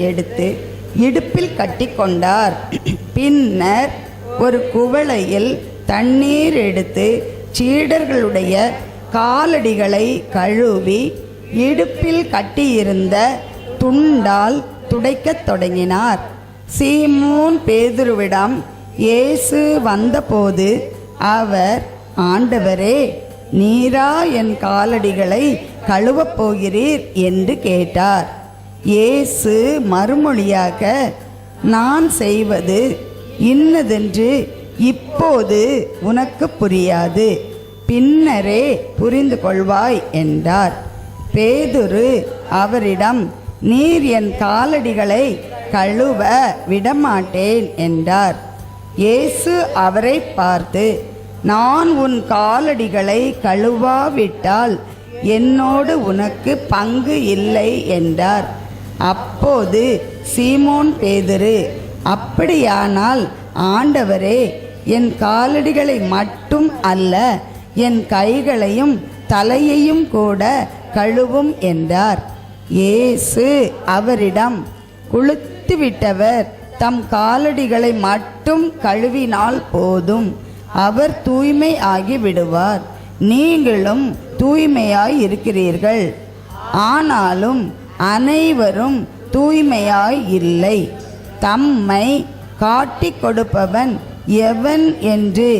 எடுத்து இடுப்பில் கட்டிக்கொண்டார். பின்னர் ஒரு குவளையில் தண்ணீர் எடுத்து சீடர்களுடைய காலடிகளை கழுவி இடுப்பில் கட்டியிருந்த துண்டால் துடைக்கத் தொடங்கினார். சீமோன் பேதுருவிடம் இயேசு வந்தபோது அவர், ஆண்டவரே, நீரா என் காலடிகளை கழுவப் போகிறீர் என்று கேட்டார். இயேசு மறுமொழியாக, நான் செய்வது இன்னதென்று இப்போது உனக்கு புரியாது, பின்னரே புரிந்து கொள்வாய் என்றார். பேதுரு அவரிடம், நீர் என் காலடிகளை கழுவ விடமாட்டேன் என்றார். இயேசு அவரை பார்த்து, நான் உன் காலடிகளை கழுவாவிட்டால் என்னோடு உனக்கு பங்கு இல்லை என்றார். அப்போது சீமோன் பேதுரு, அப்படியானால் ஆண்டவரே, என் காலடிகளை மட்டும் அல்ல, என் கைகளையும் தலையையும் கூட கழுவும் என்றார். இயேசு அவரிடம், குளித்துவிட்டவர் தம் காலடிகளை மட்டும் கழுவினால் போதும், அவர் தூய்மை ஆகி விடுவார். நீங்களும் தூய்மையாய் இருக்கிறீர்கள், ஆனாலும் அனைவரும் தூய்மையாய் இல்லை. தம்மை காட்டிக் கொடுப்பவன் எவன் என்று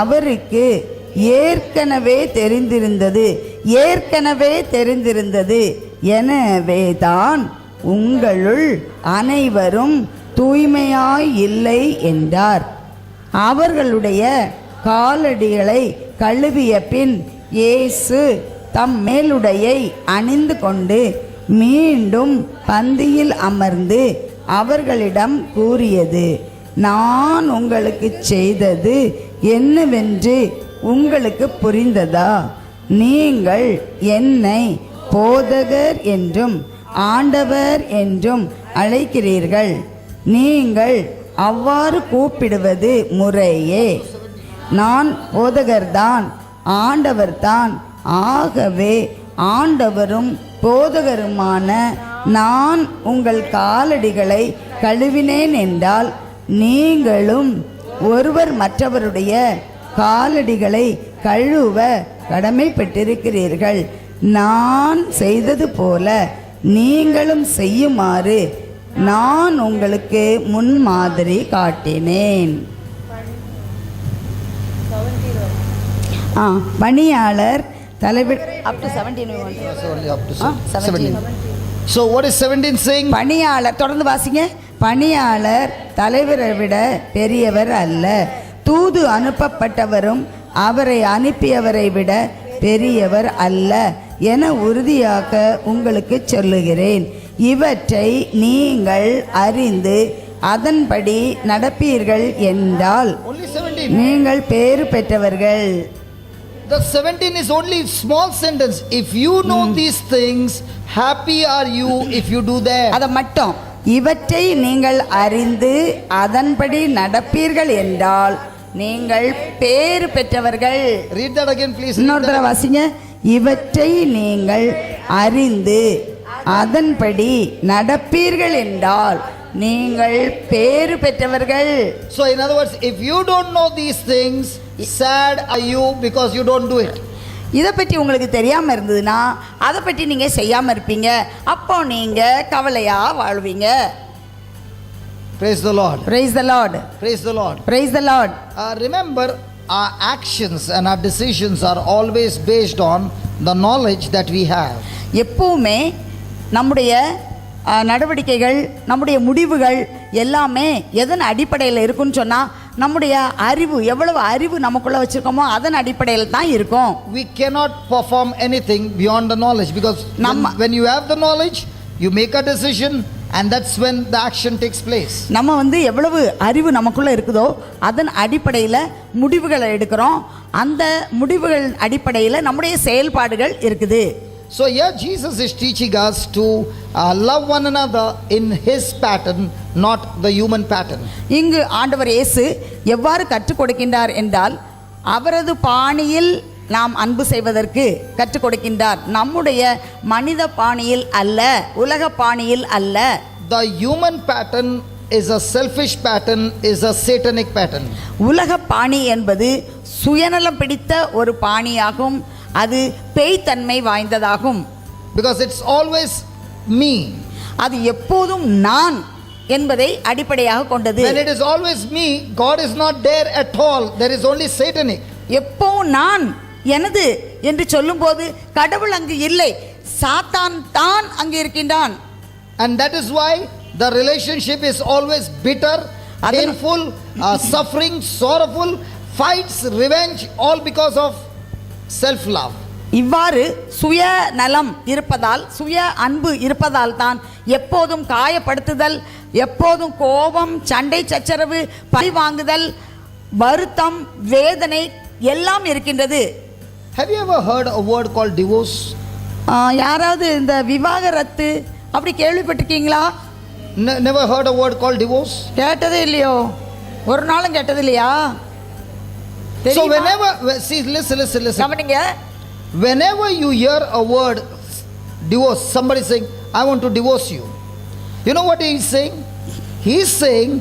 அவருக்கு ஏற்கனவே தெரிந்திருந்தது. எனவேதான் உங்களுள் அனைவரும் தூய்மையாய் இல்லை என்றார். அவர்களுடைய காலடிகளை கழுவிய பின் இயேசு தம் மேலுடையை அணிந்து கொண்டு மீண்டும் பந்தியில் அமர்ந்து அவர்களிடம் கூறியது, நான் உங்களுக்கு செய்தது என்னவென்று உங்களுக்கு புரிந்ததா? நீங்கள் என்னை போதகர் என்றும் ஆண்டவர் என்றும் அழைக்கிறீர்கள். நீங்கள் அவ்வாறு கூப்பிடுவது முறையே. நான் போதகர்தான், ஆண்டவர்தான். ஆகவே ஆண்டவரும் போதகருமான நான் உங்கள் காலடிகளை கழுவினேன் என்றால், நீங்களும் ஒருவர் மற்றவருடைய காலடிகளை கழுவ கடமைப்பட்டிருக்கிறீர்கள். நான் செய்தது போல நீங்களும் செய்யுமாறு நான் உங்களுக்கு முன்மாதிரி காட்டினேன். பணியாளர் தலைவர் up to 17. So what is 17 saying? பணியாளர், தொடர்ந்து வாசிங்க. பணியாளர் தலைவரை விட பெரியவர் அல்ல, தூது அனுப்பப்பட்டவரும் அவரை அனுப்பியவரை விட பெரியவர் அல்ல என உறுதியாக உங்களுக்கு சொல்லுகிறேன். இவற்றை நீங்கள் அறிந்து அதன்படி நடப்பீர்கள் என்றால் நீங்கள் பேறு பெற்றவர்கள். The 17 is only small sentence. If you know these things, happy are you if you do them. அத மட்டும், இவற்றை நீங்கள் அறிந்து அதன்படி நடப்பீர்கள் என்றால் நீங்கள் பேறு பெற்றவர்கள். Read that again please. இன்னொரு தடவை வாசிங்க. இவற்றை நீங்கள் அறிந்து அதன்படி நடப்பீர்கள் என்றால் நீங்கள் பேறு பெற்றவர்கள். So in other words, if you don't know these things, sad are you because you don't do it. இதை பற்றி உங்களுக்கு தெரியாமல் இருந்ததுன்னா அதை பற்றி நீங்கள் செய்யாமல் இருப்பீங்க. அப்போ நீங்கள் கவலையாக வாழ்வீங்க. Praise the Lord. Praise the Lord. Praise the Lord. Praise the Lord. Remember, our actions and our decisions are always based on the knowledge that we have. எப்பவுமே நம்முடைய நடவடிக்கைகள், நம்முடைய முடிவுகள் எல்லாமே எதன் அடிப்படையில் இருக்குன்னு சொன்னால், நம்முடைய அறிவு, எவ்வளவு அறிவு நமக்குள்ளே வச்சுருக்கோமோ அதன் அடிப்படையில் தான் இருக்கும். We cannot perform anything beyond the knowledge, because when you have the knowledge, you make a decision and that's when the action takes place. நம்ம எவ்வளவு அறிவு நமக்குள்ளே இருக்குதோ அதன் அடிப்படையில் முடிவுகளை எடுக்கிறோம். அந்த முடிவுகள் அடிப்படையில் நம்முடைய செயல்பாடுகள் இருக்குது. So here Jesus is teaching us to love one another in his pattern, not the human pattern. இங்கு ஆண்டவர் இயேசு எவ்வாறு கற்றுக் கொடுக்கின்றார் என்றால், அவரது பாணியில் நாம் அன்பு செய்வதற்கு கற்றுக் கொடுக்கின்றார். நம்முடைய மனித பாணியில் அல்ல, உலக பாணியில் அல்ல. the human pattern is a selfish pattern, is a satanic pattern. உலக பாணி என்பது சுயநலம் பிடித்த ஒரு பாணியாகும். அது பேய்த்தன்மை வாய்ந்ததாகும். Because it's always me. அது எப்போதும் நான் என்பதை அடிப்படையாக கொண்டது. When it is always me, God is not there at all. There is only satanic. எப்போ நான் எனது என்று சொல்லும்போது கடவுள் அங்கு இல்லை, சாத்தான் தான் அங்கு இருக்கின்றான். And that is why the relationship is always bitter, painful, suffering, sorrowful, fights, revenge, all because of self-love. இவ்வாறு சுய நலம் இருப்பதால், சுய அன்பு இருப்பதால் தான் எப்போதும் காயப்படுத்துதல், எப்போதும் கோபம், சண்டை சச்சரவு, பழி வாங்குதல், வருத்தம், வேதனை எல்லாம் இருக்கின்றது. Have you ever heard a word called divorce? யாராவது இந்த விவாகரத்து அப்படி கேள்விப்பட்டிருக்கீங்களா? Never heard a word called divorce? கேட்டதே இல்லையோ? ஒரு நாளும் கேட்டது இல்லையா? So whenever, see, listen. கவனிங்க. Whenever you hear a word divorce, somebody saying, I want to divorce you. You know what he is saying? He is saying,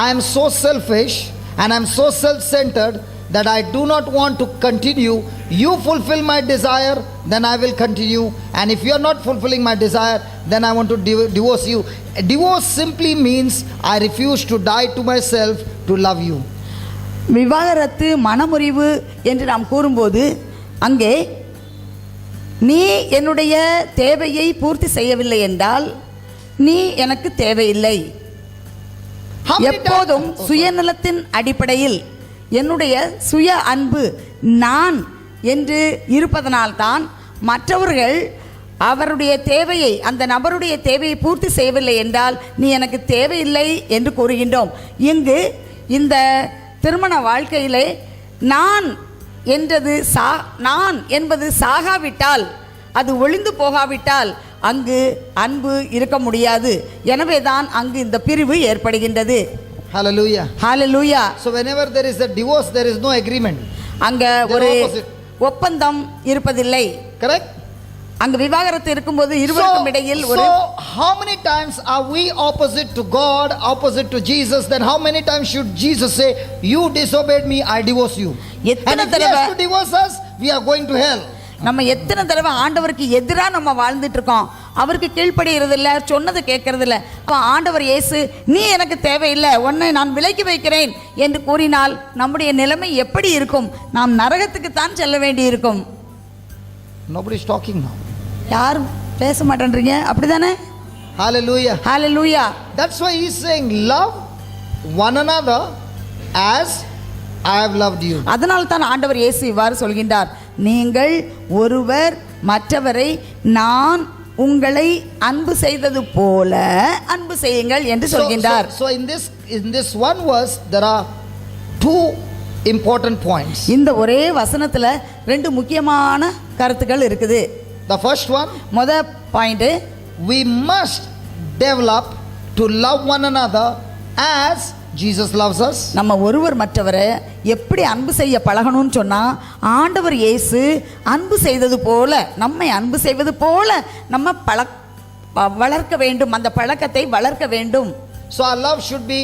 I am so selfish and I am so self-centered that I do not want to continue. You fulfill my desire, then I will continue. And if you are not fulfilling my desire, then I want to divorce you. Divorce simply means I refuse to die to myself to love you. விவாகரத்து, மனமுறிவு என்று நாம் கூறும்போது அங்கே நீ என்னுடைய தேவையை பூர்த்தி செய்யவில்லை என்றால் நீ எனக்கு தேவையில்லை. எப்போதும் சுயநலத்தின் அடிப்படையில் என்னுடைய சுய அன்பு நான் என்று இருப்பதனால்தான் மற்றவர்கள் அவருடைய தேவையை, அந்த நபருடைய தேவையை பூர்த்தி செய்யவில்லை என்றால் நீ எனக்கு தேவையில்லை என்று கூறுகின்றோம். இங்கு இந்த திருமண வாழ்க்கையிலே நான் என்பது சாகாவிட்டால், அது ஒளிந்து போகாவிட்டால் அங்கு அன்பு இருக்க முடியாது. எனவே தான் அங்கு இந்த பிரிவு ஏற்படுகின்றது. Hallelujah. Hallelujah. So whenever there is a divorce, there is no agreement. அங்க ஒரு ஒப்பந்தம் இருப்பதில்லை. Correct? அங்கு விவாகரத்து இருக்கும்போது இருவருக்கும் இடையில் ஒரு So how many times are we opposite to God, opposite to Jesus? Then how many times should Jesus say, you disobeyed me, I divorce you? And if he has to divorce us, we are going to hell. நம்ம எத்தனை தடவை ஆண்டவருக்கு எதிராக நம்ம வாழ்ந்துட்டு இருக்கோம், அவருக்கு கீழ்ப்படுகிறது இல்லை, சொன்னது கேட்கறது இல்லை. அப்போ ஆண்டவர் இயேசு நீ எனக்கு தேவையில்லை, உன்னை நான் விலக்கி வைக்கிறேன் என்று கூறினால் நம்முடைய நிலைமை எப்படி இருக்கும்? நாம் நரகத்துக்கு தான் செல்ல வேண்டி இருக்கும். Nobody is talking now. யாரும் பேச மாட்டேன்றீங்க, அப்படிதானே? Hallelujah. Hallelujah. That's why he is saying love one another as I have loved you. அதனால் தான் ஆண்டவர் இயேசு இவ்வாறு சொல்கின்றார், நீங்கள் ஒருவர் மற்றவரை நான் உங்களை அன்பு செய்தது போல அன்பு செய்யுங்கள் என்று சொல்கின்றார். So in this one verse there are two important points. இந்த ஒரே வசனத்துல ரெண்டு முக்கியமான கருத்துக்கள் இருக்குது. The first one, முதல் point, we must develop to love one another as Jesus loves us. நம்ம ஒருவர் மற்றவரை எப்படி அன்பு செய்ய பழகணும்னு சொன்னா ஆண்டவர் இயேசு அன்பு செய்தது போல, நம்மை அன்பு செய்வது போல நம்ம வளர்க்க வேண்டும், அந்த பழக்கத்தை வளர்க்க வேண்டும். So our love should be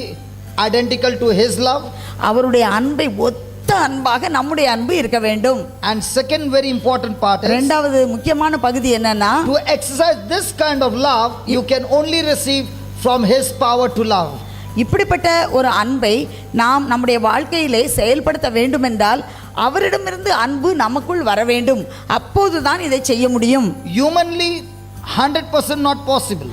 identical to his love. அவருடைய அன்பை ஒத்த அன்பாக நம்முடைய அன்பு இருக்க வேண்டும். And second very important part is, இரண்டாவது முக்கியமான பகுதி என்னன்னா, to exercise this kind of love you can only receive from his power to love. இப்படிப்பட்ட ஒரு அன்பை நாம் நம்முடைய வாழ்க்கையிலே செயல்படுத்த வேண்டும் என்றால் அவரிடமிருந்து அன்பு நமக்குள் வர வேண்டும். அப்போதுதான் இதை செய்ய முடியும். Humanly 100% not possible.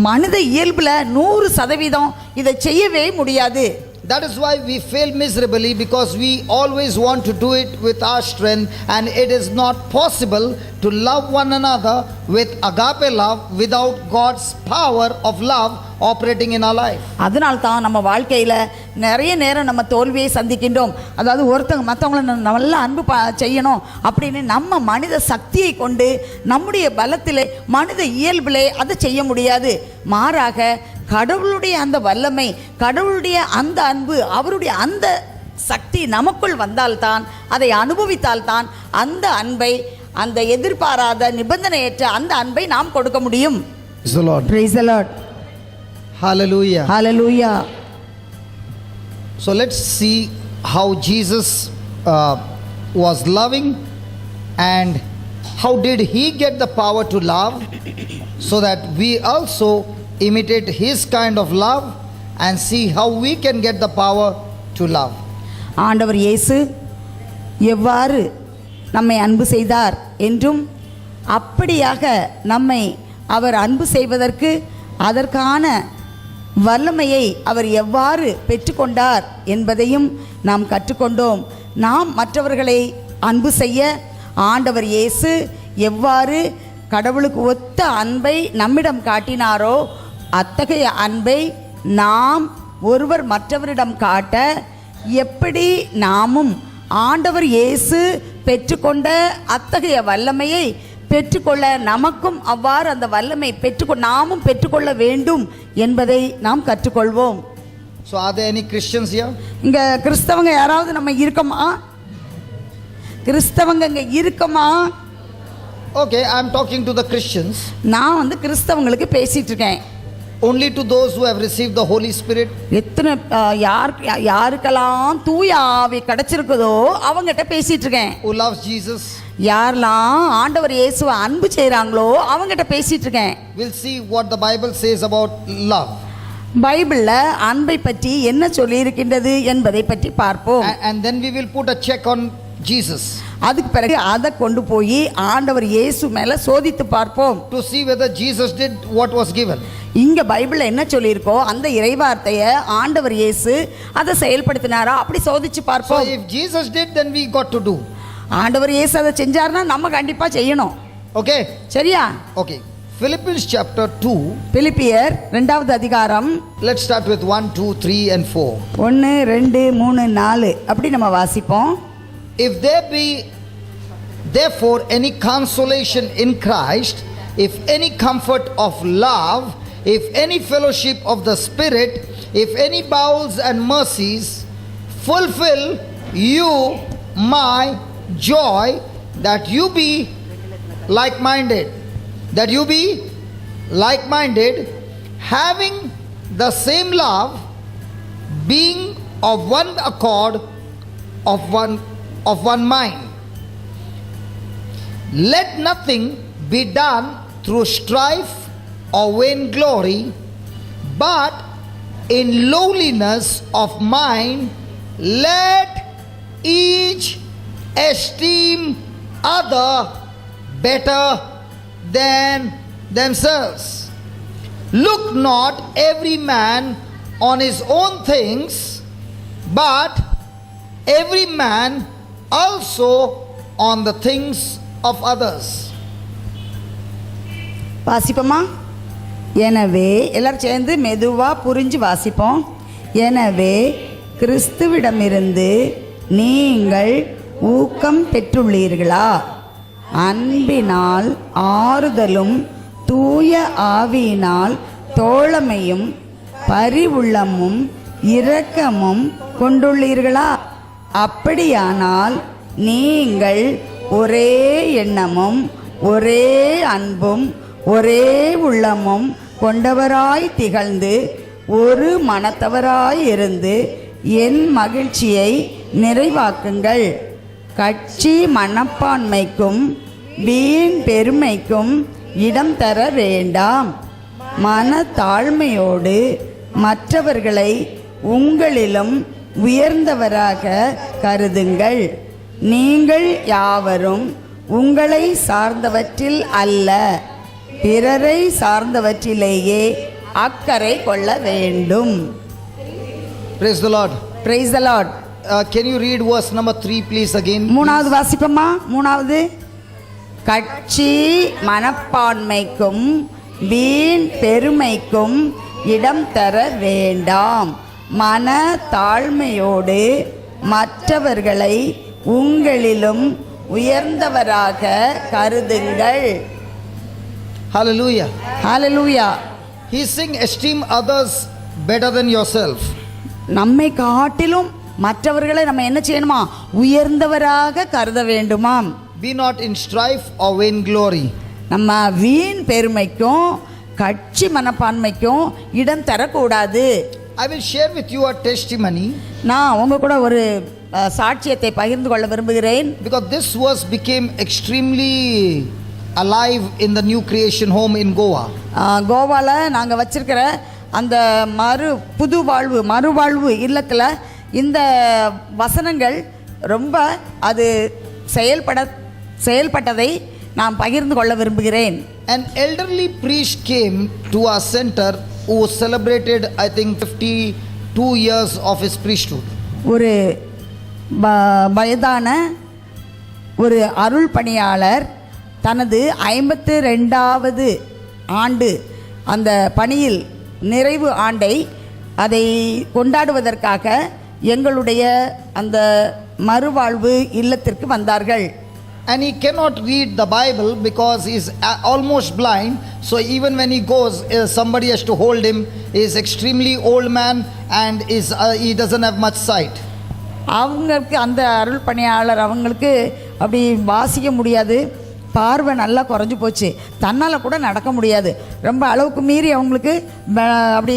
மனித இயல்புல 100% இதை செய்யவே முடியாது. That is why we fail miserably, because we always want to do it with our strength, and it is not possible to love one another with agape love without God's power of love operating in our life. அதனால தான் நம்ம வாழ்க்கையில் நிறைய நேரம் நம்ம தோல்வியை சந்திக்கின்றோம். அதாவது ஒருத்தங்க மற்றவங்களை நல்லா அன்பு செய்யணும் அப்படின்னு நம்ம மனித சக்தியை கொண்டு நம்முடைய பலத்திலே மனித இயல்பிலே அதை செய்ய முடியாது. மாறாக கடவுளுடைய அந்த வல்லமை, கடவுளுடைய அந்த அன்பு, அவருடைய அந்த சக்தி நமக்குள் வந்தால்தான், அதை அனுபவித்தால்தான் அந்த அன்பை, அந்த எதிர்பாராத நிபந்தனையற்ற அந்த அன்பை நாம் கொடுக்க முடியும். Praise the Lord. Praise the Lord. Hallelujah. Hallelujah. So let's see how Jesus was loving and how did he get the power to love, so that we also imitate his kind of love and see how we can get the power to love. ஆண்டவர் இயேசு எவ்வாறு நம்மை அன்பு செய்தார் என்றும் அப்படியாக நம்மை அவர் அன்பு செய்வதற்கு அதற்கான வல்லமையை அவர் எவ்வாறு பெற்றுக்கொண்டார் என்பதையும் நாம் கற்றுக்கொண்டோம். நாம் மற்றவர்களை அன்பு செய்ய ஆண்டவர் இயேசு எவ்வாறு கடவுளுக்கு ஒத்த அன்பை நம்மிடம் காட்டினாரோ அத்தகைய அன்பை நாம் ஒருவர் மற்றவரிடம் காட்ட எப்படி நாமும் ஆண்டவர் இயேசு பெற்றுக்கொண்ட அத்தகைய வல்லமையை பெற்றுக்கொள்ள நமக்கும் அவ்வாறு அந்த வல்லமை நாமும் பெற்றுக்கொள்ள வேண்டும் என்பதை நாம் கற்றுக்கொள்வோம். So are there any Christians here? இங்க கிறிஸ்தவங்க யாராவது நம்ம இருக்கோமா? கிறிஸ்தவங்க இங்க இருக்கோமா? Okay, I am talking to the Christians. நான் கிறிஸ்தவங்களுக்கு பேசிட்டு இருக்கேன். Only to those who have received the Holy Spirit. எத்தனை யாருக்கெல்லாம் தூய ஆவி கிடைச்சிருக்குதோ அவங்ககிட்ட பேசிட்டு இருக்கேன். Who loves Jesus. யாரெல்லாம் ஆண்டவர் இயேசுவை அன்பு செய்கிறாங்களோ அவங்ககிட்ட பேசிட்டு இருக்கேன். We'll see what the Bible says about love. பைபிளில் அன்பை பற்றி என்ன சொல்லியிருக்கின்றது என்பதை பற்றி பார்ப்போம். And then we will put a check on Jesus. அதுக்கு பிறகு அதை கொண்டு போய் ஆண்டவர் இயேசு மேலே சோதித்து பார்ப்போம். To see whether Jesus did what was given. இங்க பைபிளில் என்ன சொல்லியிருக்கோ அந்த இறைவார்த்தையை ஆண்டவர் இயேசு அதை செயல்படுத்தினாரா அப்படி சோதிச்சு பார்ப்போம். So if Jesus did, then we got to do. ஆண்டவர் இயேசு அதை செஞ்சார்னா நம்ம கண்டிப்பா செய்யணும். Okay. சரியா? Okay. Philippians chapter 2. பிலிப்பியர் 2வது அதிகாரம். Let's start with 1, 2, 3 and 4. 1, 2, 3, 4 அப்படி நம்ம வாசிப்போம். If there be therefore any consolation in Christ, if any comfort of love, if any fellowship of the Spirit, if any bowels and mercies, fulfill you my joy, that you be like-minded, having the same love, being of one accord, of one mind. Let nothing be done through strife or vainglory, but in lowliness of mind let each esteem other better than themselves. Look not every man on his own things, but every man also on the things of others. வாசிப்போமா? எனவே எல்லாரும் சேர்ந்து மெதுவாக புரிஞ்சு வாசிப்போம். எனவே கிறிஸ்துவிடமிருந்து நீங்கள் ஊக்கம் பெற்றுள்ளீர்களா? அன்பினால் ஆறுதலும் தூய ஆவியினால் தோழமையும் பரிவுள்ளமும் இரக்கமும் கொண்டுள்ளீர்களா? அப்படியானால் நீங்கள் ஒரே எண்ணமும் ஒரே அன்பும் ஒரே உள்ளமும் கொண்டவராய் திகழ்ந்து ஒரு மனத்தவராய் இருந்து என் மகிழ்ச்சியை நிறைவாக்குங்கள். கட்சி மனப்பான்மைக்கும் வீண் பெருமைக்கும் இடம் தர வேண்டாம். மனத்தாழ்மையோடு மற்றவர்களை உங்களிலும் உயர்ந்தவராக கருதுங்கள். நீங்கள் யாவரும் உங்களை சார்ந்தவற்றில் அல்ல, பிறரை சார்ந்தவற்றிலேயே அக்கறை கொள்ள வேண்டும். Praise the Lord. Praise the Lord. Can you read verse number 3 please again? மூணாவது வாசிப்போமா? மூணாவது. கட்சி மனப்பான்மைக்கும் வீண் பெருமைக்கும் இடம் தர வேண்டாம். மன தாழ்மையோடு மற்றவர்களை உங்களிலும் உயர்ந்தவராக கருதுங்கள். Hallelujah. Hallelujah. He is saying esteem others better than yourself. நம்மை காட்டிலும் மற்றவர்களை நம்ம என்ன செய்யணுமா? உயர்ந்தவராக கருத வேண்டுமாம். Be not in strife or vainglory. நம்ம வீண் பெருமைக்கும் கட்சி மனப்பான்மைக்கும் இடம் தரக்கூடாது. I will share with you a testimony. நான் உங்க கூட ஒரு சாட்சியத்தை பகிர்ந்து கொள்ள விரும்புகிறேன். Because this verse became extremely alive in the new creation home in Goa. கோவாவில் நாங்கள் வச்சிருக்கிற அந்த மறுவாழ்வு இல்லத்தில் இந்த வசனங்கள் ரொம்ப அது செயல்பட்டதை நான் பகிர்ந்து கொள்ள விரும்புகிறேன். An elderly priest came to our center who celebrated I think 52 years of his priesthood. ஒரு வயதான ஒரு அருள் பணியாளர் தனது 52வது ஆண்டு அந்த பணியில் நிறைவு ஆண்டை அதை கொண்டாடுவதற்காக எங்களுடைய அந்த மறுவாழ்வு இல்லத்திற்கு வந்தார்கள். And he cannot read the Bible because he is almost blind. So even when he goes, somebody has to hold him. He is extremely old man and he doesn't have much sight. அவங்களுக்கு அந்த அருள் பணியாளர் அவங்களுக்கு அப்படி வாசிக்க முடியாது, பார்வை நல்லா குறைஞ்சி போச்சு, தன்னால் கூட நடக்க முடியாது, ரொம்ப அளவுக்கு மீறி அவங்களுக்கு அப்படி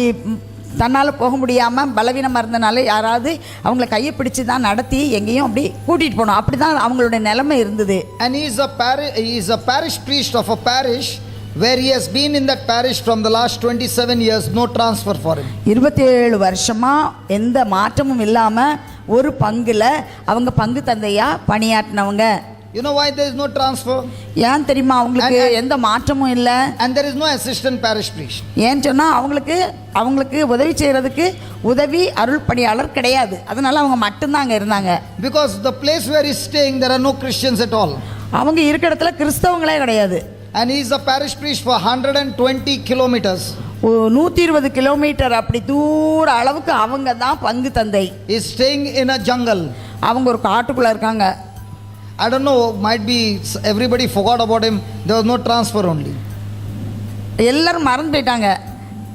தன்னால் போக முடியாமல் பலவீனமாக இருந்தனால யாராவது அவங்கள கையை பிடிச்சி தான் நடத்தி எங்கேயும் அப்படி கூட்டிகிட்டு போகணும், அப்படி தான் அவங்களுடைய நிலைமை இருந்தது. And he is a parish priest of a parish where he has been in that parish from the last 27 years, no transfer for him. 27 வருஷமாக எந்த மாற்றமும் இல்லாமல் ஒரு பங்கில் அவங்க பங்கு தந்தையாக பணியாற்றினவங்க. You know why there is no transfer? ஏன் தெரியுமா? அவங்களுக்கு எந்த மாற்றமும் இல்லை. And there is no assistant parish priest. ஏன்னு சொன்னால் அவங்களுக்கு உதவி செய்கிறதுக்கு உதவி அருள் பணியாளர் கிடையாது, அதனால அவங்க மட்டும்தான் அங்கே இருந்தாங்க. Because the place where he is staying there are no Christians at all. அவங்க இருக்கிற இடத்துல கிறிஸ்தவங்களே கிடையாது. And he is a parish priest for 120 kilometers. 120 kilometre அப்படி தூர அளவுக்கு அவங்க தான் பங்கு தந்தை. He is staying in a jungle. அவங்க ஒரு காட்டுக்குள்ளே இருக்காங்க. I don't know, might be everybody forgot about him. There was no transfer only. எல்லாரும் மறந்து போயிட்டாங்க,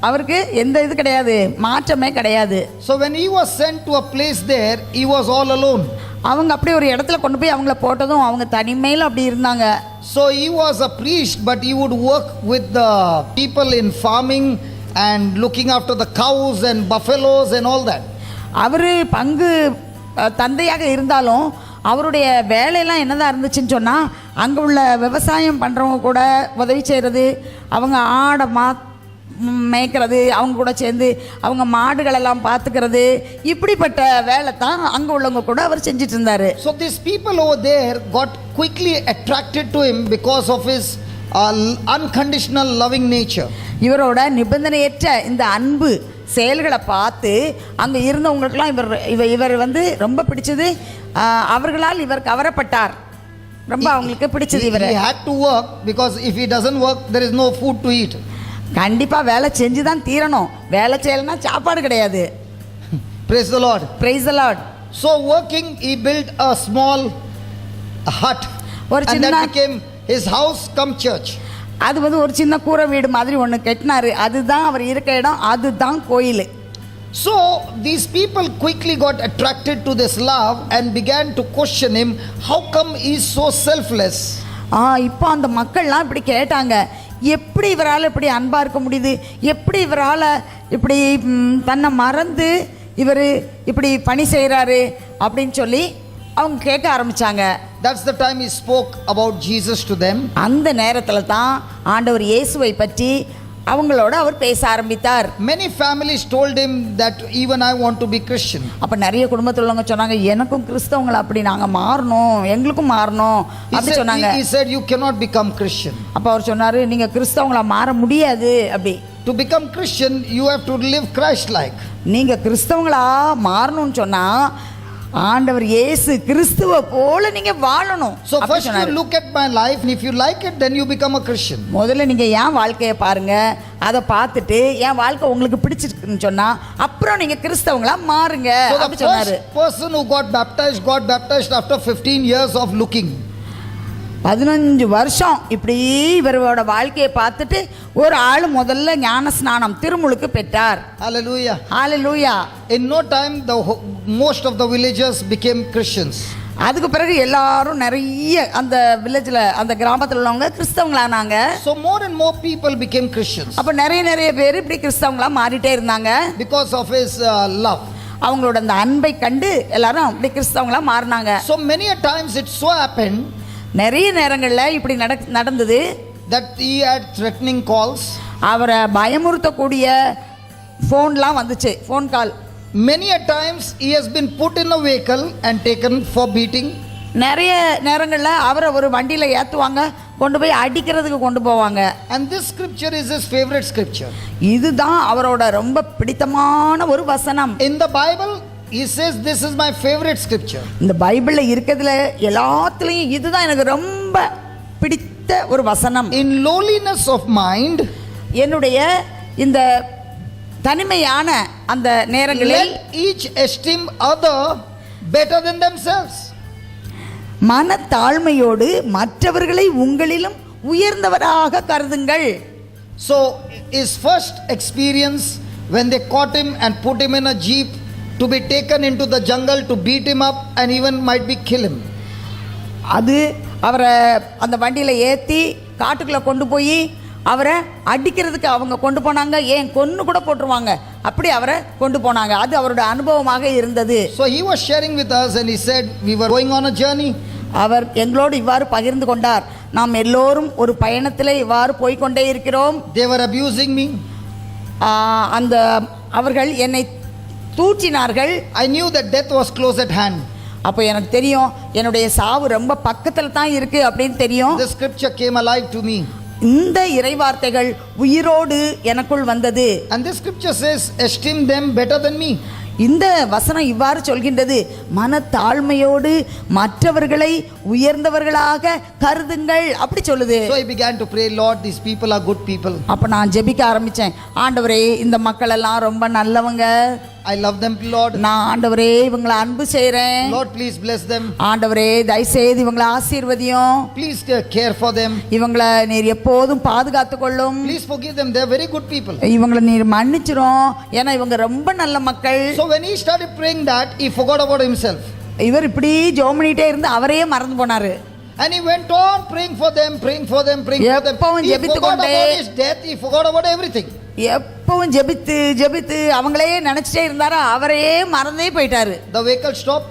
அவருக்கு எந்த இது கிடையாது, மாற்றமே கிடையாது. So when he was sent to a place there, he was all alone. அவங்க அப்படியே ஒரு இடத்துல கொண்டு போய் அவங்கள போட்டதும் அவங்க தனிமையில் அப்படி இருந்தாங்க. So he was a priest, but he would work with the people in farming and looking after the cows and buffaloes and all that. அவர் பங்கு தந்தையாக இருந்தாலும் அவருடைய வேலையெல்லாம் என்னதான் இருந்துச்சுன்னு சொன்னால், அங்கே உள்ள விவசாயம் பண்ணுறவங்க கூட உதவி செய்கிறது, அவங்க ஆடை மேய்க்கிறது, அவங்க கூட சேர்ந்து அவங்க மாடுகளெல்லாம் பார்த்துக்கிறது, இப்படிப்பட்ட வேலை தான் அங்கே உள்ளவங்க கூட அவர் செஞ்சிட்டு இருந்தார். So these people over there got quickly attracted to him because of his unconditional loving nature. இவரோட நிபந்தனையற்ற இந்த அன்பு செயல்களை பார்த்து அங்கே இருந்தவங்களுக்கெல்லாம் இவர் ரொம்ப பிடிச்சது, அவர்களால் இவர் கவரப்பட்டார், ரொம்ப அவங்களுக்கு பிடிச்சது. இவர் he had to work because if he doesn't work there is no food to eat. கண்டிப்பாக வேலை செஞ்சு தான் தீரணும், வேலை செய்யலைன்னா சாப்பாடு கிடையாது. Praise the Lord. Praise the Lord. So working, he built a small hut and that became his house come church. அது ஒரு சின்ன கூரை வீடு மாதிரி ஒன்று கட்டினாரு, அதுதான் அவர் இருக்க இடம், அதுதான் கோயில். So these people quickly got attracted to this love and began to question him, how come he is so selfless? இப்போ அந்த மக்கள்லாம் இப்படி கேட்டாங்க, எப்படி இவரால் இப்படி அன்பாக இருக்க முடியுது, எப்படி இவரால் இப்படி தன்னை மறந்து இவர் இப்படி பணி செய்கிறாரு அப்படின்னு சொல்லி அவங்க கேட்க ஆரம்பித்தாங்க. That's the time he spoke about Jesus to them. அந்த நேரத்தில் தான் ஆண்டவர் இயேசுவை பற்றி அவங்களோட அவர் பேச ஆரம்பித்தார். Many families told him that even I want to be Christian. அப்ப நிறைய குடும்பத்துல உள்ளவங்க சொன்னாங்க, எனக்கும் கிறிஸ்தவங்கள அப்படி நாங்க மாறணும், எங்களுக்கும் மாறணும் அப்படி சொன்னாங்க. He said you cannot become Christian. அப்ப அவர் சொன்னாரு, நீங்க கிறிஸ்தவங்களா மாற முடியாது அப்படி. To become Christian you have to live Christ like. நீங்க கிறிஸ்தவங்களா மாறணும்னு சொன்னா ஆண்டவர் இயேசு கிறிஸ்துவ போல நீங்க வாழணும். So first you look at my life and if you like it then you become a Christian. முதல்ல நீங்க என் வாழ்க்கையை பாருங்க, அதை பார்த்துட்டு என் வாழ்க்கை உங்களுக்கு பிடிச்சிருக்குன்னு சொன்னா அப்புறம் நீங்க கிறிஸ்தவங்களா மாறுங்க அப்படி சொன்னாரு. The first person who got baptized after 15 years of looking. 15 வருஷம் இப்படி இவரோட வாழ்க்கையை பார்த்துட்டு ஒரு ஆள் முதல்ல ஞான ஸ்நானம் திருமுழுக்கு பெற்றார். Hallelujah. Hallelujah. In no time most of the villagers became Christians. அதுக்கு பிறகு எல்லாரும் நிறைய அந்த வில்லேஜில் அந்த கிராமத்தில் உள்ளவங்க கிறிஸ்தவங்களானாங்க. So more and more people became Christians அப்போ நிறைய பேர் இப்படி கிறிஸ்தவங்களா மாறிட்டே இருந்தாங்க. because of his love. அவங்களோட அந்த அன்பை கண்டு எல்லாரும் இப்படி கிறிஸ்தவங்களா மாறினாங்க. So many a times it so happened நிறைய நேரங்களில் இப்படி நடந்தது that he had threatening calls. அவரை பயமுறுத்தக்கூடிய ஃபோன்லாம் வந்துச்சு, phone call. Many a times he has been put in a vehicle and taken for beating. நிறைய நேரங்களில் அவரை ஒரு வண்டியில் ஏற்றுவாங்க, கொண்டு போய் அடிக்கிறதுக்கு கொண்டு போவாங்க. And this scripture is his favorite scripture. இதுதான் அவரோட ரொம்ப பிடித்தமான ஒரு வசனம். In the Bible he says this is my favorite scripture. இந்த பைபிளில் இருக்கிறதுல எல்லாத்துலேயும் இதுதான் எனக்கு ரொம்ப பிடித்த ஒரு வசனம். In lowliness of mind, என்னுடைய இந்த தனிமையான அந்த நேரங்களில் let each esteem other better than themselves. மனத்தாழ்மையோடு மற்றவர்களை உங்களிலும் உயர்ந்தவராக கருதுங்கள். So his first experience when they caught him and put him in a jeep to be taken into the jungle to beat him up and even might be kill him. அது அவரை அந்த வண்டியில் ஏற்றி காட்டுக்குள்ளே கொண்டு போய் அவரை அடிக்கிறதுக்கு அவங்க கொண்டு போனாங்க, ஏன் கொன்று கூட போட்டுருவாங்க, அப்படி அவரை கொண்டு போனாங்க. அது அவரோட அனுபவமாக இருந்தது. So he was sharing with us and he said we were going on a journey. அவர் எங்களோடு இவ்வாறு பகிர்ந்து கொண்டார், நாம் எல்லோரும் ஒரு பயணத்தில் இவ்வாறு போய்கொண்டே இருக்கிறோம். They were abusing me. அந்த அவர்கள் என்னை தூற்றினார்கள். I knew that death was close at hand. அப்போ எனக்கு தெரியும் என்னுடைய சாவு ரொம்ப பக்கத்தில் தான் இருக்குது அப்படின்னு தெரியும். The scripture came alive to me. இந்த இறைவார்த்தைகள் உயிரோடு எனக்குள் வந்தது. And this scripture says esteem them better than me. இந்த வசனம் இவ்வாறு சொல்கின்றது, மனத்தாழ்மையோடு மற்றவர்களை உயர்ந்தவர்களாக கருதுங்கள் அப்படி சொல்லுது. So I began to pray, Lord, these people are good people. அப்போ நான் ஜெபிக்க ஆரம்பித்தேன், ஆண்டவரே இந்த மக்கள் எல்லாம் ரொம்ப நல்லவங்க, I love them, Lord. நான் ஆண்டவரே இவங்களை அன்பு செய்கிறேன், Lord, please bless them. ஆண்டவரே தயவுசெய்து இவங்களை ஆசீர்வதியும், Please care for them. இவங்களை நீர் எப்போதும் பாதுகாத்து கொள்ளும், Please forgive them, they are very good people. இவங்களை நீர் மன்னிச்சிரும், ஏன்னா இவங்க ரொம்ப நல்ல மக்கள். So when he started praying that, he forgot about himself. இவர் இப்படி ஜெபம் பண்ணிட்டே இருந்து அவரையே மறந்து போனாரு. And he went on praying for them, praying for them, praying for them. எப்பவும் He ஜெபித்து forgot கொண்டே, about his death, he forgot about everything. எப்பவும் ஜெபித்து ஜெபித்து அவங்களே நினைச்சிட்டே இருந்தாரா, அவரையே மறந்தே போயிட்டாரு. The vehicle stopped.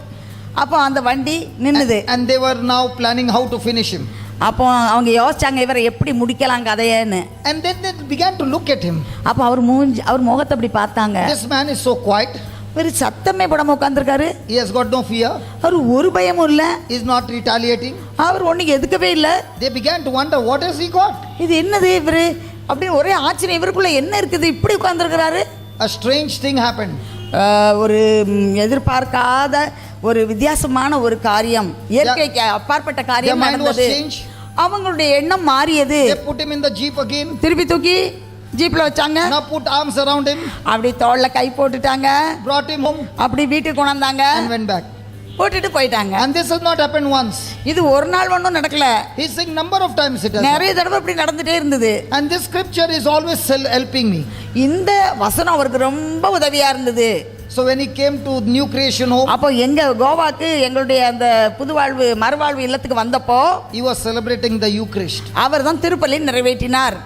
அப்போ அந்த வண்டி நின்னுது. And they were now planning how to finish him. அப்போ அவங்க யோசிச்சாங்க இவரை எப்படி முடிக்கலாம் கதையன்னு. And then they began to look at him. அப்போ அவர் முகத்தை அப்படி பார்த்தாங்க. This man is so quiet. இவர் சத்தமே போடாம உட்கார்ந்திருக்காரு. He has got no fear. அவர் ஒரு பயமும் இல்ல. He is not retaliating. அவர் ஒண்ணுக்கு எதுக்கவே இல்ல. They began to wonder what has he got. இது என்னது இவரு அப்படின்னு ஒரே ஆச்சரியம், இவருக்குள்ள என்ன இருக்குது இப்படி உட்கார்ந்திருக்கிறாரு. A strange thing happened. ஒரு எதிர்பார்க்காத ஒரு வித்தியாசமான ஒரு காரியம், இயற்கைக்கு அப்பாற்பட்ட காரியம் நடந்தது. அவங்களுடைய எண்ணம் மாறியது. They put him in the jeep again. திருப்பி தூக்கி ஜீப்ல வச்சாங்க. Now put arms around him. அப்படி தோள்ல கை போட்டுட்டாங்க. Brought him home. அப்படி வீட்டுக்கு கொண்டு வந்தாங்க. And went back. போட்டுட்டு போயிட்டாங்க. And this has not happened once. இது ஒரு நாள் ஒன்றும் நடக்கல. He's saying number of times it has. நிறைய தடவை இப்படி நடந்துட்டே இருந்தது. And this scripture is always helping me. இந்த வசனம் அவருக்கு ரொம்ப உதவியா இருந்தது. So when he came to New Creation Home, அப்போ எங்க கோவாக்கு எங்களுடைய அந்த புதுவாழ்வு மறுவாழ்வு இல்லத்துக்கு வந்தப்போ he was celebrating the Eucharist. அவர் தான் திருப்பலி நிறைவேற்றினார்.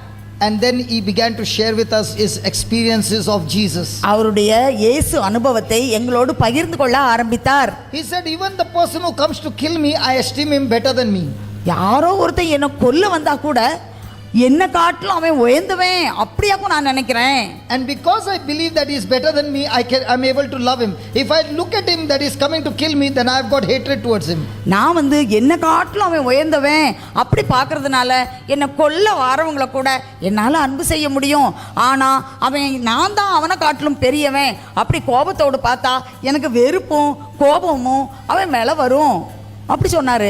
And then he began to share with us his experiences of Jesus. அவருடைய இயேசு அனுபவத்தை எங்களோடு பகிர்ந்து கொள்ள ஆரம்பித்தார். He said even the person who comes to kill me, I esteem him better than me. யாரோ ஒருத்தன் என்ன கொல்ல வந்தா கூட என்ன காட்டிலும் அவன் உயர்ந்தவன் அப்படியாக்கும் நான் நினைக்கிறேன். And because I believe that he is better than me, I'm able to love him. If I look at him that is coming to kill me, then I have got hatred towards him. நான் என்ன காட்டிலும் அவன் உயர்ந்தவன் அப்படி பார்க்கறதுனால என்ன கொல்ல வரவங்களை கூட என்னால் அன்பு செய்ய முடியும். ஆனால் அவன் நான் தான் அவனை காட்டிலும் பெரியவன் அப்படி கோபத்தோடு பார்த்தா எனக்கு வெறுப்பும் கோபமும் அவன் மேலே வரும் அப்படி சொன்னார்.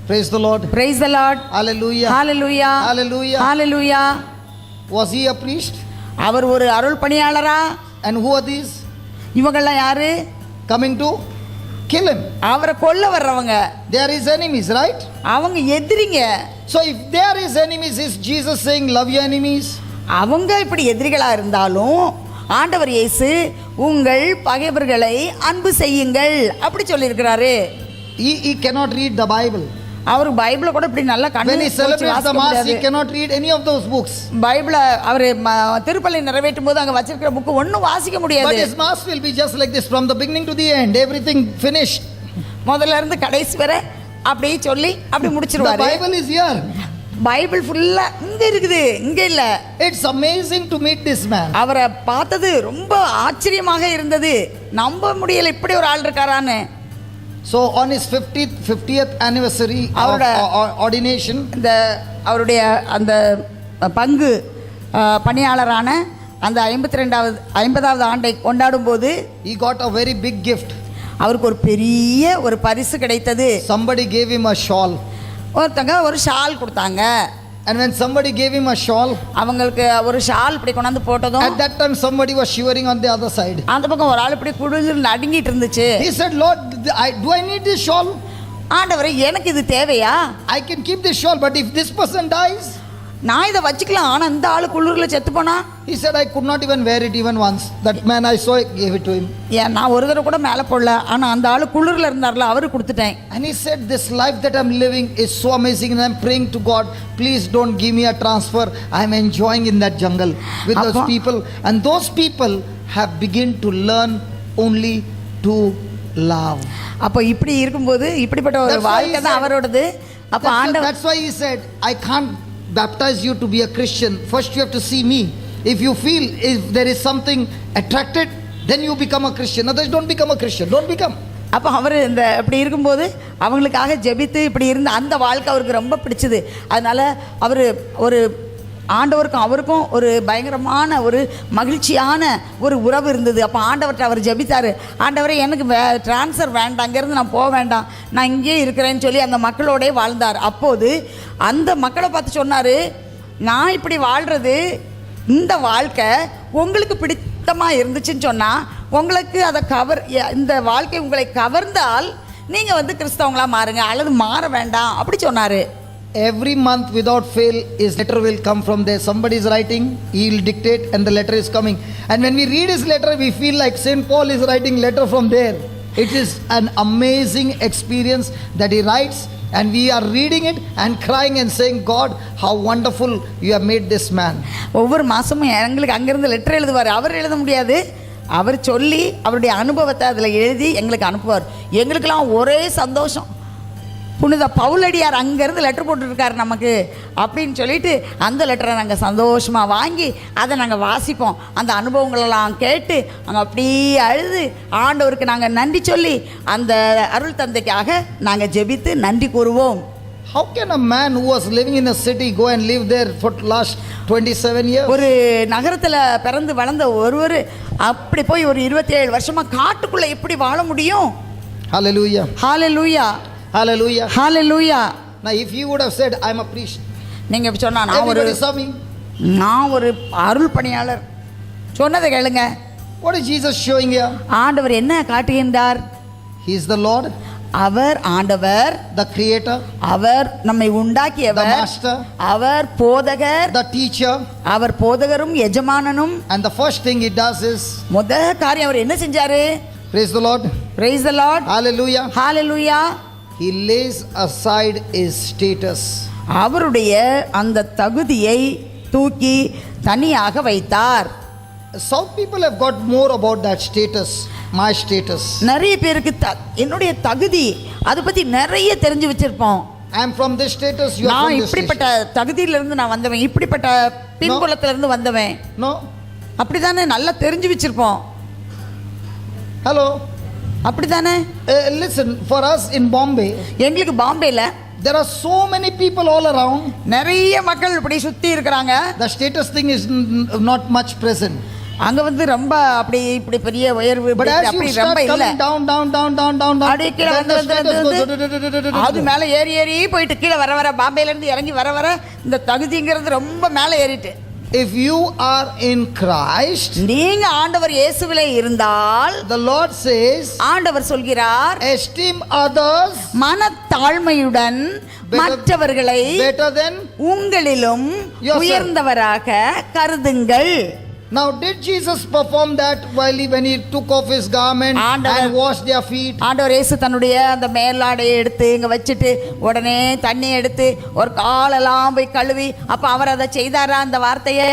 Praise the Lord. Praise the Lord. Hallelujah. Hallelujah. Hallelujah. Hallelujah. Was he a priest? அவர் ஒரு அருள் பணியாளரா? And who are these? இவங்கெல்லாம் யாரு? Coming to kill him. அவரை கொல்ல வர்றவங்க. They are his enemies, right? அவங்க எதிரிங்க. So if they are his enemies, is Jesus saying love your enemies? அவங்க இப்படி எதிரிகளா இருந்தாலும் ஆண்டவர் இயேசு உங்கள் பகைவர்களை அன்பு செய்யுங்கள் அப்படி சொல்லியிருக்கிறாரு. he cannot read the Bible. அவர் பைபிளை கூட இப்படி நல்லா When he கண்ணு celebrates the Mass, he cannot read any of those books. பைபிளை அவர் திருப்பலி நிறைவேற்றும் போது அங்க வச்சிருக்கிற புக்கு ஒன்றும் வாசிக்க But முடியாது. his Mass will be just like this from the beginning to the end, everything finished. முதல்ல இருந்து கடைசி வரை அப்படியே சொல்லி அப்படி The முடிச்சிருவாரு. Bible is here. Bible ஃபுல்லா இங்க இருக்குது, இங்க இல்ல. It's amazing to meet this man. அவரை பார்த்தது ரொம்ப ஆச்சரியமாக இருந்தது. நம்ப முடியல இப்படி ஒரு ஆள் இருக்காரான்னு. So on his 50th anniversary of ordination, இந்த அவருடைய அந்த பங்கு பணியாளரான அந்த 50வது ஆண்டை கொண்டாடும் போது he got a very big gift. அவருக்கு ஒரு பெரிய ஒரு பரிசு கிடைத்தது. Somebody gave him a shawl. ஒருத்தங்க ஒரு ஷால் கொடுத்தாங்க. And when somebody gave him a shawl, அவங்களுக்கு ஒரு ஷால் இப்படி கொண்டாந்து போட்டதும் at that time somebody was shivering on the other side. அந்த பக்கம் ஒரு ஆள் இப்படி குடிஞ்சு நடுங்கிட்டு இருந்துச்சு. He said, Lord, do I need this shawl? ஆண்டவரே, எனக்கு இது தேவையா? I can keep this shawl, but if this person dies, நான் இதை வச்சுக்கலாம், ஆனா இந்த ஆளு குளிர்ல செத்து போனா? he said, I could not even wear it even once. That man I saw gave it to him. ஏன் நான் ஒரு தடவை கூட மேலே போடல, ஆனா அந்த ஆளு குளிர்ல இருந்தார்ல அவரு கொடுத்துட்டேன். And he said, this life that I'm living is so amazing, and I'm praying to God, please don't give me a transfer. I'm enjoying in that jungle with those people, and those people have begun to learn only to love. அப்போ இப்படி இருக்கும்போது இப்படிப்பட்ட ஒரு வாழ்க்கை தான் அவரோடது. அப்போ ஆண்டவர், that's why he said, I can't baptize you to be a Christian. First you have to see me. If you feel if there is something attracted, then you become a Christian. Otherwise don't become a Christian. Don't become. அப்போ அவர் இந்த இப்படி இருக்கும்போது அவங்களுக்காக ஜெபித்து இப்படி இருந்த அந்த வாழ்க்கை அவருக்கு ரொம்ப பிடிச்சது. அதனால அவர் ஒரு ஆண்டவருக்கும் அவருக்கும் ஒரு பயங்கரமான ஒரு மகிழ்ச்சியான ஒரு உறவு இருந்தது. அப்போ ஆண்டவர்கிட்ட அவர் ஜெபித்தார், ஆண்டவரே எனக்கு ட்ரான்ஸ்ஃபர் வேண்டாம், அங்கேருந்து நான் போக வேண்டாம், நான் இங்கே இருக்கிறேன்னு சொல்லி அந்த மக்களோடே வாழ்ந்தார். அப்போது அந்த மக்களை பார்த்து சொன்னார், நான் இப்படி வாழ்கிறது, இந்த வாழ்க்கை உங்களுக்கு பிடித்தமாக இருந்துச்சுன்னு சொன்னால், உங்களுக்கு அதை இந்த வாழ்க்கை உங்களை கவர்ந்தால் நீங்கள் கிறிஸ்தவங்களாக மாறுங்க, அல்லது மாற வேண்டாம் அப்படி சொன்னார். Every month without fail his letter will come from there. Somebody is writing, he will dictate, and the letter is coming. And when we read his letter, we feel like St. Paul is writing letter from there. It is an amazing experience that he writes, and we are reading it and crying and saying, God, how wonderful you have made this man. ஒவ்வொரு மாதமும் எங்களுக்கு அங்கேருந்து letter எழுதுவார். அவர் எழுத முடியாது, அவர் சொல்லி அவருடைய அனுபவத்தை அதில் எழுதி எங்களுக்கு அனுப்புவார். எங்களுக்கெல்லாம் ஒரே சந்தோஷம். புனித பவுலடியார் அங்கேருந்து லெட்டர் போட்டுருக்காரு நமக்கு அப்படின்னு சொல்லிட்டு அந்த லெட்டரை நாங்கள் சந்தோஷமாக வாங்கி அதை நாங்கள் வாசிப்போம். அந்த அனுபவங்களெல்லாம் கேட்டு நாங்கள் அப்படியே அழுது ஆண்டவருக்கு நாங்கள் நன்றி சொல்லி அந்த அருள் தந்தைக்காக நாங்கள் ஜெபித்து நன்றி கூறுவோம். How can a man who was living in a city go and live there for last 27 years? ஒரு நகரத்தில் பிறந்து வளர்ந்த ஒருவர் அப்படி போய் ஒரு 27 வருஷமாக காட்டுக்குள்ளே எப்படி வாழ முடியும்? Hallelujah. Hallelujah. Hallelujah. Hallelujah. Now if you would have said, I'm a priest, நீங்க சொன்னா நான் ஒரு அருள் பணியாளர் சொன்னதை கேளுங்க. What is Jesus showing here? ஆண்டவர் என்ன காட்டுகின்றார்? He is the Lord. அவர் ஆண்டவர், the creator, அவர் நம்மை உண்டாக்கியவர், the master, அவர் போதகர், the teacher, our போதகரும் எஜமானனும். and the first thing he does is, முதல் காரியம் அவர் என்ன செஞ்சாரு? praise the Lord. Praise the Lord. Hallelujah. Hallelujah. He lays aside his status. அவருடைய அந்த தகுதியை தூக்கி தனியாக வைத்தார். Some people have got more about that status, my status. நிறைய பேருக்கு என்னுடைய தகுதி அதை பத்தி நிறைய தெரிஞ்சு வச்சிருப்போம். I am from this status, you are from this status. இப்படிப்பட்ட தகுதியிலிருந்து நான் வந்தவன், இப்படிப்பட்ட பின்புலத்திலிருந்து வந்தவன். No. அப்படிதானே நல்லா தெரிஞ்சு வச்சிருப்போம். Hello. அப்படிதானே? Listen, for us in Bombay, எங்களுக்கு பாம்பேல there are so many people all around. நிறைய மக்கள் இப்படி சுத்தி இருக்காங்க. The status thing is not much present. அங்க ரொம்ப அப்படி இப்படி பெரிய உயர்வு அப்படி ரொம்ப இல்ல. அப்படியே கீழே வந்து அது மேல ஏறி ஏறி போயிட்டு கீழே வர பாம்பேல இருந்து இறங்கி வர இந்த தகுதிங்கிறது ரொம்ப மேல ஏறிட்டு. If you are in Christ, நீங்க ஆண்டவர் இயேசுவிலே இருந்தால், the Lord says, ஆண்டவர் சொல்கிறார், esteem others, மனத்தாழ்மையுடன் மற்றவர்களை better than உங்களிலும் yourself. உயர்ந்தவராக கருதுங்கள். Now, did Jesus perform that when he took off his garment ஆண்டவர் and washed their feet? ஆண்டவர் இயேசு தன்னுடைய அந்த மேலாடையை எடுத்து இங்க வச்சுட்டு உடனே தண்ணி எடுத்து ஒரு காலெல்லாம் போய் கழுவி அப்ப அவர் அதை செய்தாரா அந்த வார்த்தையே